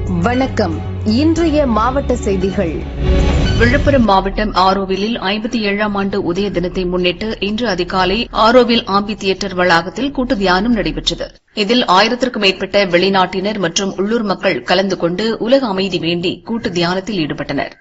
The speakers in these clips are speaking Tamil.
வணக்கம். இன்றைய மாவட்ட செய்திகள். விழுப்புரம் மாவட்டம் ஆரோவிலில் 57ஆம் ஆண்டு உதய தினத்தை முன்னிட்டு இன்று அதிகாலை ஆரோவில் ஆம்பி தியேட்டர் வளாகத்தில் கூட்டு தியானம் நடைபெற்றது. இதில் 1000க்கும் மேற்பட்ட வெளிநாட்டினர் மற்றும் உள்ளூர் மக்கள் கலந்து கொண்டு உலக அமைதி வேண்டி கூட்டு தியானத்தில் ஈடுபட்டனர்.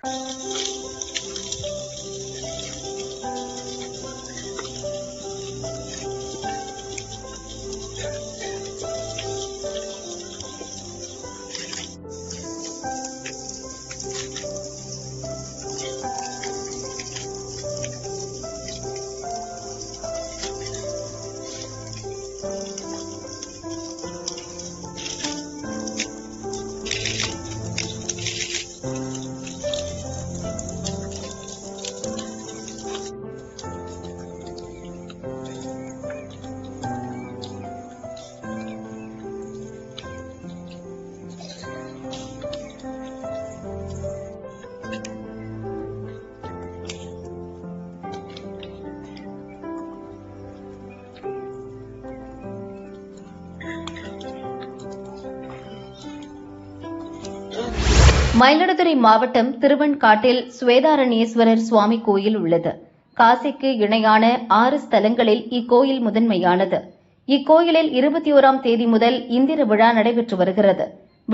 மயிலாடுதுறை மாவட்டம் திருவெண்காட்டில் சுவேதாரண்யேஸ்வரர் சுவாமி கோயில் உள்ளது. காசிக்கு இணையான 6 ஸ்தலங்களில் இக்கோயில் முதன்மையானது. இக்கோயிலில் 21ஆம் தேதி முதல் இந்திர விழா நடைபெற்று வருகிறது.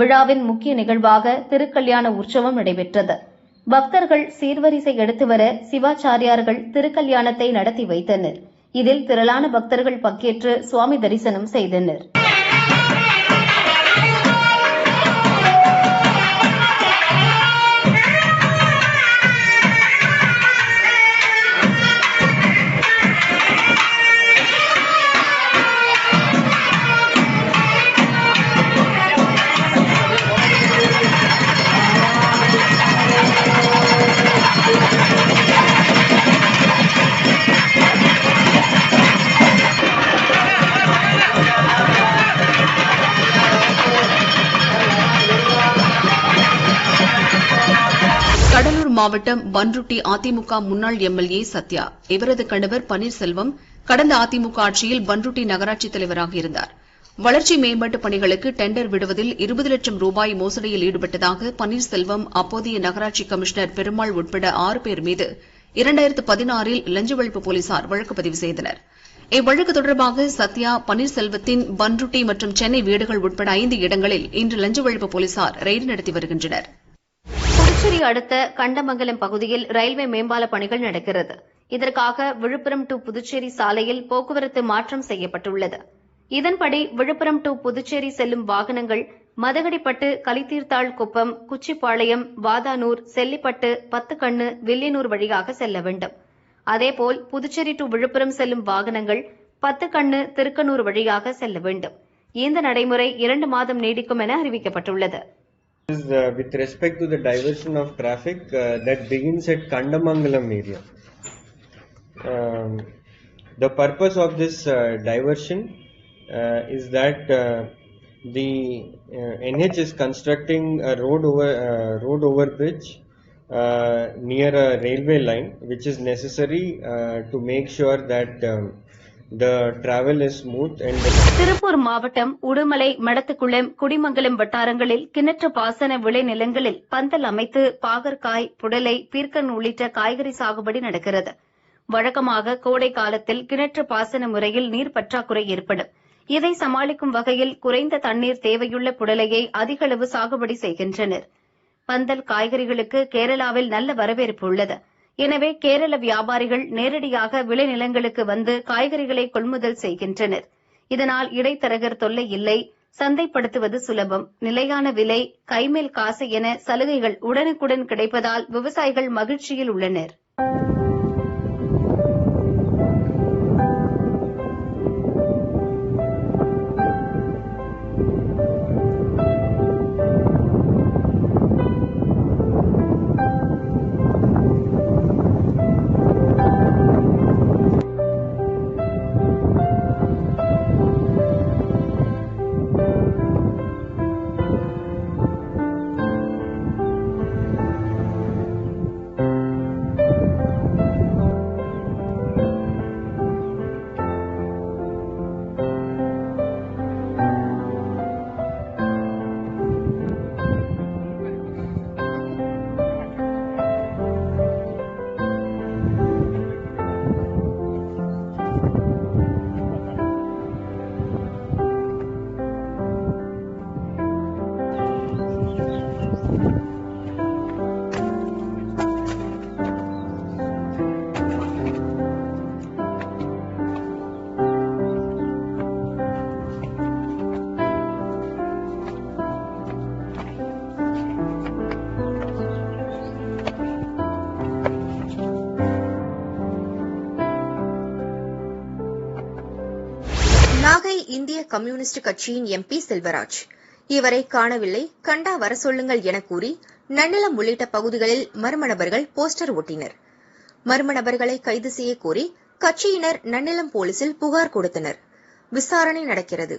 விழாவின் முக்கிய நிகழ்வாக திருக்கல்யாண உற்சவம் நடைபெற்றது. பக்தர்கள் சீர்வரிசை எடுத்து வர சிவாச்சாரியார்கள் திருக்கல்யாணத்தை நடத்தி வைத்தனர். இதில் திரளான பக்தர்கள் பங்கேற்று சுவாமி தரிசனம் செய்தனர். கடலூர் மாவட்டம் பன்ருட்டி அதிமுக முன்னாள் எம்எல்ஏ சத்யா, இவரது கணவர் பன்னீர்செல்வம் கடந்த அதிமுக ஆட்சியில் பன்ருட்டி நகராட்சித் தலைவராக இருந்தார். வளர்ச்சி மேம்பாட்டுப் பணிகளுக்கு டெண்டர் விடுவதில் 20 லட்சம் ரூபாய் மோசடியில் ஈடுபட்டதாக பன்னீர்செல்வம், அப்போதைய நகராட்சி கமிஷனர் பெருமாள் உட்பட 6 பேர் மீது 2016இல் லஞ்ச ஒழிப்பு போலீசார் வழக்கு பதிவு செய்தனர். இவ்வழக்கு தொடர்பாக சத்யா, பன்னீர்செல்வத்தின் பன்ருட்டி மற்றும் சென்னை வீடுகள் உட்பட 5 இடங்களில் இன்று லஞ்ச ஒழிப்பு போலீசார் ரெய்டு நடத்தி வருகின்றனர். புதுச்சேரி அடுத்த கண்டமங்கலம் பகுதியில் ரயில்வே மேம்பால பணிகள் நடக்கிறது. இதற்காக விழுப்புரம் டு புதுச்சேரி சாலையில் போக்குவரத்து மாற்றம் செய்யப்பட்டுள்ளது. இதன்படி விழுப்புரம் டு புதுச்சேரி செல்லும் வாகனங்கள் மதகடிப்பட்டு, கலித்தீர்த்தாள் குப்பம், குச்சிப்பாளையம், வாதானூர், செல்லிப்பட்டு, பத்துக்கண்ணு, வில்லியனூர் வழியாக செல்ல வேண்டும். அதேபோல் புதுச்சேரி டு விழுப்புரம் செல்லும் வாகனங்கள் பத்துக்கண்ணு, திருக்கனூர் வழியாக செல்ல வேண்டும். இந்த நடைமுறை 2 மாதம் நீடிக்கும் என அறிவிக்கப்பட்டுள்ளது. With respect to the diversion of traffic that begins at Kandamangalam area. The purpose of this diversion is that the NH is constructing a road overbridge near a railway line, which is necessary to make sure that the travel is smooth and Tiruppur மாவட்டம் உடுமலை, மடத்துக்குளம், குடிமங்கலம் வட்டாரங்களில் கிணற்று பாசன விளைநிலங்களில் பந்தல் அமைத்து பாகற்காய், புடலை, பீர்க்கன் உள்ளிட்ட காய்கறி சாகுபடி நடக்கிறது. வழக்கமாக கோடை காலத்தில் கிணற்று பாசன முறையில் நீர் பற்றாக்குறை ஏற்படும். இதை சமாளிக்கும் வகையில் குறைந்த தண்ணீர் தேவையுள்ள புடலையை அதிகளவு சாகுபடி செய்கின்றனர். பந்தல் காய்கறிகளுக்கு கேரளாவில் நல்ல வரவேற்பு உள்ளது. எனவே கேரள வியாபாரிகள் நேரடியாக விளைநிலங்களுக்கு வந்து காய்கறிகளை கொள்முதல் செய்கின்றனர். இதனால் இடைத்தரகர் தொல்லை இல்லை, சந்தைப்படுத்துவது சுலபம், நிலையான விலை, கைமேல் காசு என சலுகைகள் உடனுக்குடன் கிடைப்பதால் விவசாயிகள் மகிழ்ச்சியில் உள்ளனர். நாகை இந்திய கம்யூனிஸ்ட் கட்சியின் எம்பி செல்வராஜ் இவரை காணவில்லை, கண்டா வர சொல்லுங்கள் என கூறி நன்னிலம் உள்ளிட்ட பகுதிகளில் மர்ம நபர்கள் போஸ்டர் ஒட்டினர். மர்ம நபர்களை கைது செய்ய கோரி கட்சியினர் நன்னிலம் போலீசில் புகார் கொடுத்தனர். விசாரணை நடக்கிறது.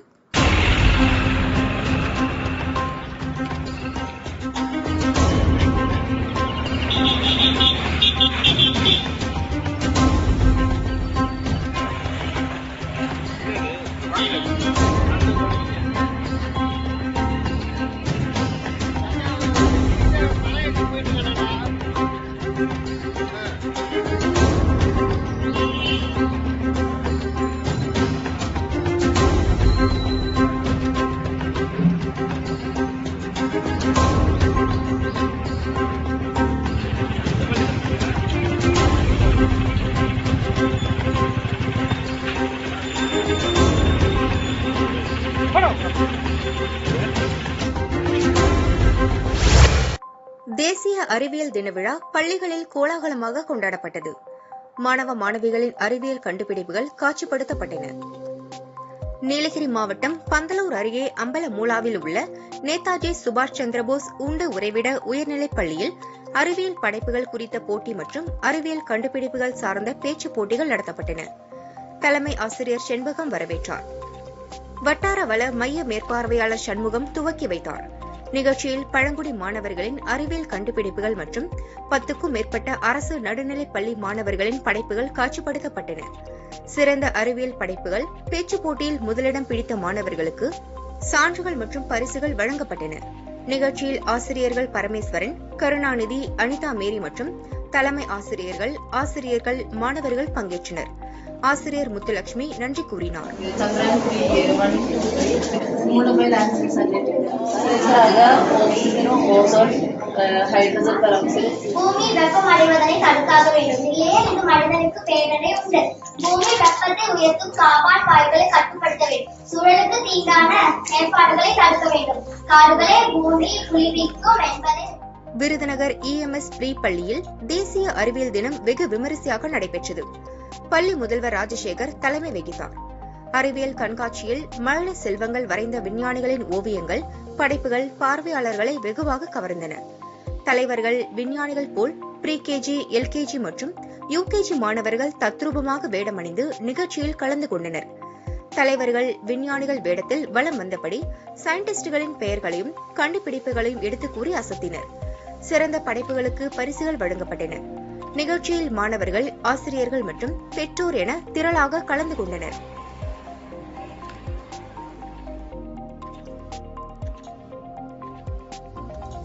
தேசிய அறிவியல் தின விழா பள்ளிகளில் கோலாகலமாக கொண்டாடப்பட்டது. மாணவ மாணவிகளின் அறிவியல் கண்டுபிடிப்புகள் காட்சிப்படுத்தப்பட்டன. நீலகிரி மாவட்டம் பந்தலூர் அருகே அம்பலமூலாவில் உள்ள நேதாஜி சுபாஷ் சந்திரபோஸ் உண்டு உறைவிட உயர்நிலைப் பள்ளியில் அறிவியல் படைப்புகள் குறித்த போட்டி மற்றும் அறிவியல் கண்டுபிடிப்புகள் சார்ந்த பேச்சுப் போட்டிகள் நடத்தப்பட்டன. தலைமை ஆசிரியர் செண்பகம் வரவேற்றார். வட்டார வள மைய மேற்பார்வையாளர் சண்முகம் துவக்கி வைத்தார். நிகழ்ச்சியில் பழங்குடி மாணவர்களின் அறிவியல் கண்டுபிடிப்புகள் மற்றும் 10க்கும் மேற்பட்ட அரசு நடுநிலைப் பள்ளி மாணவர்களின் படைப்புகள் காட்சிப்படுத்தப்பட்டன. சிறந்த அறிவியல் படைப்புகள் பேச்சுப் போட்டியில் முதலிடம் பிடித்த மாணவர்களுக்கு சான்றுகள் மற்றும் பரிசுகள் வழங்கப்பட்டன. நிகழ்ச்சியில் ஆசிரியர்கள் பரமேஸ்வரன், கருணாநிதி, அனிதா மேரி மற்றும் தலைமை ஆசிரியர்கள், மாணவர்கள் பங்கேற்றனர். ஆசிரியர் முத்துலட்சுமி நன்றி கூறினார். பூமி வெப்பம் அடைவதனை தடுக்காக வேண்டும், இல்லையே இது மனிதனுக்கு பேரடை உண்டு. பூமி வெப்பத்தை உயர்த்தும் கார்பன் வாயுக்களை கட்டுப்படுத்த வேண்டும். சூழலுக்கு தீங்கான செயற்பாடுகளை தடுக்க வேண்டும். காடுகளை பூமி குளிர்விக்கும் என்பதை. விருதுநகர் EMS ப்ரீ பள்ளியில் தேசிய அறிவியல் தினம் வெகு விமரிசையாக நடைபெற்றது. பள்ளி முதல்வர் ராஜசேகர் தலைமை வகித்தார். அறிவியல் கண்காட்சியில் மழலை செல்வங்கள் வரைந்த விஞ்ஞானிகளின் ஓவியங்கள், படைப்புகள் பார்வையாளர்களை வெகுவாக கவர்ந்தன. தலைவர்கள் விஞ்ஞானிகள் போல் ப்ரீ-KG, LKG மற்றும் UKG மாணவர்கள் தத்ரூபமாக வேடமணிந்து நிகழ்ச்சியில் கலந்து கொண்டனர். தலைவர்கள் விஞ்ஞானிகள் வேடத்தில் வலம் வந்தபடி சயின்டிஸ்டுகளின் பெயர்களையும் கண்டுபிடிப்புகளையும் எடுத்துக் கூறி அசத்தினர். சிறந்த படைப்புகளுக்கு பரிசுகள் வழங்கப்பட்டன. நிகழ்ச்சியில் மாணவர்கள், ஆசிரியர்கள் மற்றும் பெற்றோர் என திரளாக கலந்து கொண்டனர்.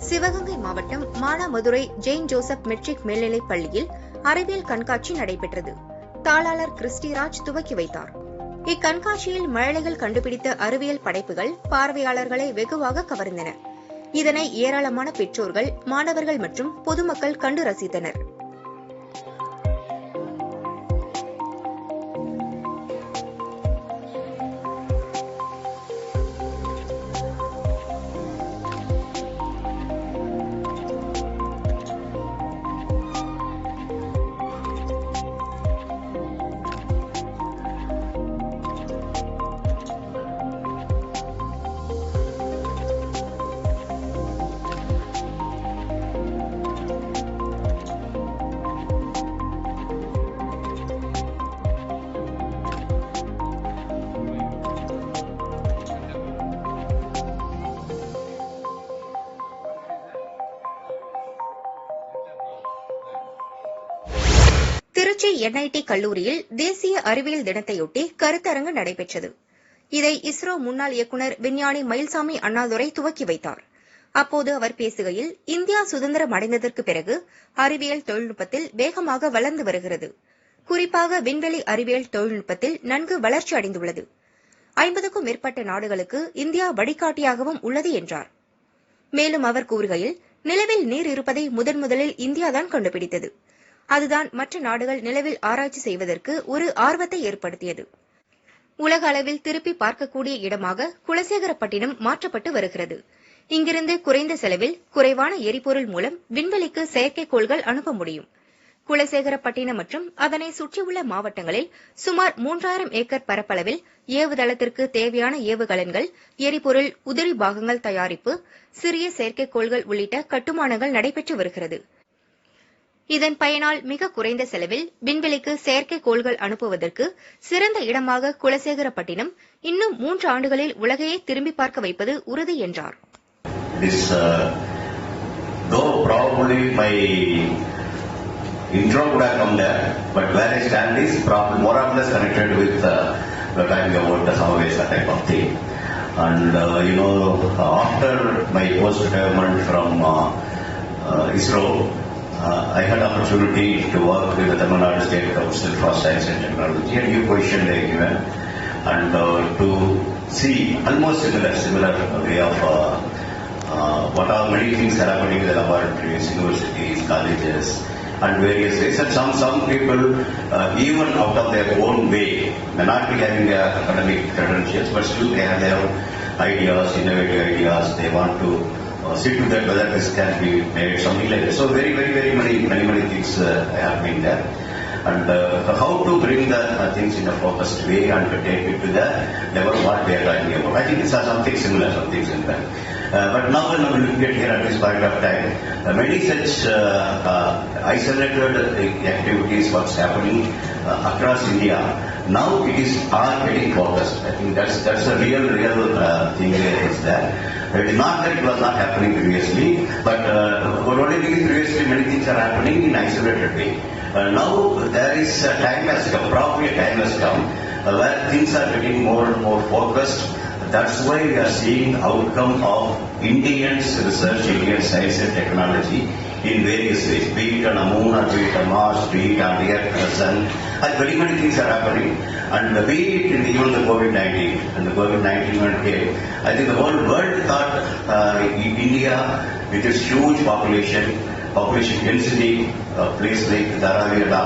சிவகங்கை மாவட்டம் மானாமதுரை ஜெயின் ஜோசப் மெட்ரிக் மேல்நிலைப் பள்ளியில் அறிவியல் கண்காட்சி நடைபெற்றது. தாளாளர் கிறிஸ்டிராஜ் துவக்கி வைத்தார். இக்கண்காட்சியில் மழலைகள் கண்டுபிடித்த அறிவியல் படைப்புகள் பார்வையாளர்களை வெகுவாக கவர்ந்தன. இதனை ஏராளமான பெற்றோர்கள், மாணவர்கள் மற்றும் பொதுமக்கள் கண்டு ரசித்தனர். திருச்சி NIT கல்லூரியில் தேசிய அறிவியல் தினத்தையொட்டி கருத்தரங்கு நடைபெற்றது. இதை இஸ்ரோ முன்னாள் இயக்குநர் விஞ்ஞானி மயில்சாமி அண்ணாதுரை துவக்கி வைத்தார். அப்போது அவர் பேசுகையில், இந்தியா சுதந்திரம் அடைந்ததற்கு பிறகு அறிவியல் தொழில்நுட்பத்தில் வேகமாக வளர்ந்து வருகிறது. குறிப்பாக விண்வெளி அறிவியல் தொழில்நுட்பத்தில் நன்கு வளர்ச்சி அடைந்துள்ளது. 50க்கும் மேற்பட்ட நாடுகளுக்கு இந்தியா வழிகாட்டியாகவும் உள்ளது என்றார். மேலும் அவர் கூறுகையில், நிலவில் நீர் இருப்பதை முதலில் இந்தியாதான் கண்டுபிடித்தது. அதுதான் மற்ற நாடுகள் நிலவில் ஆராய்ச்சி செய்வதற்கு ஒரு ஆர்வத்தை ஏற்படுத்தியது. உலக அளவில் திருப்பி பார்க்கக்கூடிய இடமாக குலசேகரப்பட்டினம் மாற்றப்பட்டு வருகிறது. இங்கிருந்து குறைந்த செலவில் குறைவான எரிபொருள் மூலம் விண்வெளிக்கு செயற்கைக்கோள்கள் அனுப்ப முடியும். குலசேகரப்பட்டினம் மற்றும் அதனை சுற்றியுள்ள மாவட்டங்களில் சுமார் 3000 ஏக்கர் பரப்பளவில் ஏவுதளத்திற்கு தேவையான ஏவுகலன்கள், எரிபொருள், உதிரி பாகங்கள் தயாரிப்பு, சிறிய செயற்கைக்கோள்கள் உள்ளிட்ட கட்டுமானங்கள் நடைபெற்று வருகிறது. இதன் பயனால் மிக குறைந்த செலவில் விண்வெளிக்கு செயற்கைக்கோள்கள் அனுப்புவதற்கு சிறந்த இடமாக குலசேகரப்பட்டினம் இன்னும் 3 ஆண்டுகளில் உலகையே திரும்பி பார்க்க வைப்பது உறுதி என்றார். Though probably my intro would have come there, but where I stand is probably more or less connected with the time about the Samavesa type of thing. And after my post-retirement from ISRO, I had opportunity to work with the Tamil Nadu State Council for Science and Technology, a new position they given, and to see almost similar way of what are many things are happening in the laboratories, universities, colleges, and various ways. And some people, even out of their own way, may not be having their academic credentials, but still they have their own ideas, innovative ideas. They want to see to that whether this can be made, something like that. So very many things have been there. And how to bring the things in a focused way and to take it to the level what they are talking about. I think it's something similar. But now when we look at here at this point of time, many such isolated activities what's happening across India, now it is all getting focused. I think that's a real thing is there. It is not that it was not happening previously, but only previously many things are happening in isolated way. Now there is a time has come, probably a time has come where things are getting more and more focused. That's why we are seeing outcome of Indians research, Indian science and technology in various ways. Be it on a moon or be it on Mars, be it on the Earth, the Sun. And very many things are happening. And be it in even the COVID-19. And the COVID-19 when it came, I think the whole world thought India with its huge population density, place like Dharavira,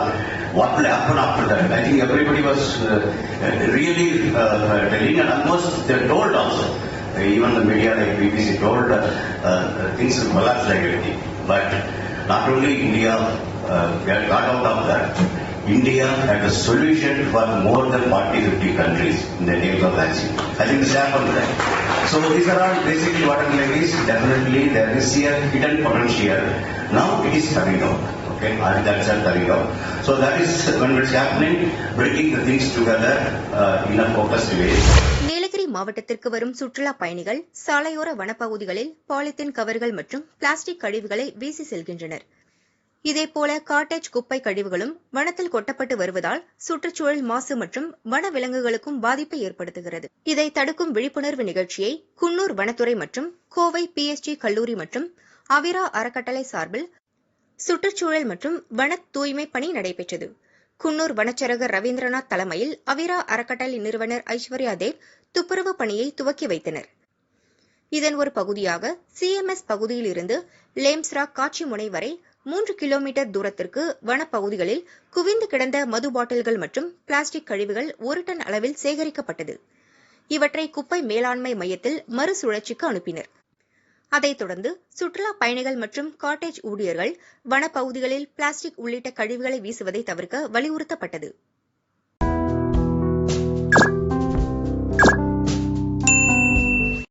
what will happen after that? I think everybody was really telling, and almost they told also. Even the media like BBC told things will collapse like everything. But not only India got out of that, India had a solution for more than 40-50 countries in the name of vaccine. I think this happened there. So these are all basically what I'm saying is definitely there is a hidden potential. Now it is coming out. Okay, and that's coming out. So that is when it's happening, bringing the things together in a focused way. Nilgiri மாவட்டத்திற்கு வரும் சுற்றுலா பயணிகள் சாலையோர வனப்பகுதிகளில் பாலித்தீன் கவர்கள் மற்றும் பிளாஸ்டிக் கழிவுகளை வீசி செல்கின்றனர். இதேபோல காட்டேஜ் குப்பை கழிவுகளும் வனத்தில் கொட்டப்பட்டு வருவதால் சுற்றுச்சூழல் மாசு மற்றும் வனவிலங்குகளுக்கும் பாதிப்பை ஏற்படுத்துகிறது. இதை தடுக்கும் விழிப்புணர்வு நிகழ்ச்சியை குன்னூர் வனத்துறை மற்றும் கோவை PSG கல்லூரி மற்றும் அவிரா அறக்கட்டளை சார்பில் சுற்றுச்சூழல் மற்றும் வன தூய்மை பணி நடைபெற்றது. குன்னூர் வனச்சரகர் ரவீந்திரநாத் தலைமையில் அவிரா அறக்கட்டளை நிறுவனர் ஐஸ்வர்யா தேவ் துப்புரவு பணியை துவக்கி வைத்தனர். இதன் ஒரு பகுதியாக CMS பகுதியில் இருந்து லேம்ஸ்ரா காட்சி முனை வரை 3 கிலோமீட்டர் தூரத்திற்கு வனப்பகுதிகளில் குவிந்து கிடந்த மது பாட்டில்கள் மற்றும் பிளாஸ்டிக் கழிவுகள் 1 டன் அளவில் சேகரிக்கப்பட்டது. இவற்றை குப்பை மேலாண்மை மையத்தில் மறுசுழற்சிக்கு அனுப்பினர். அதைத் தொடர்ந்து சுற்றுலா பயணிகள் மற்றும் காட்டேஜ் ஊழியர்கள் வனப்பகுதிகளில் பிளாஸ்டிக் உள்ளிட்ட கழிவுகளை வீசுவதை தவிர்க்க வலியுறுத்தப்பட்டது.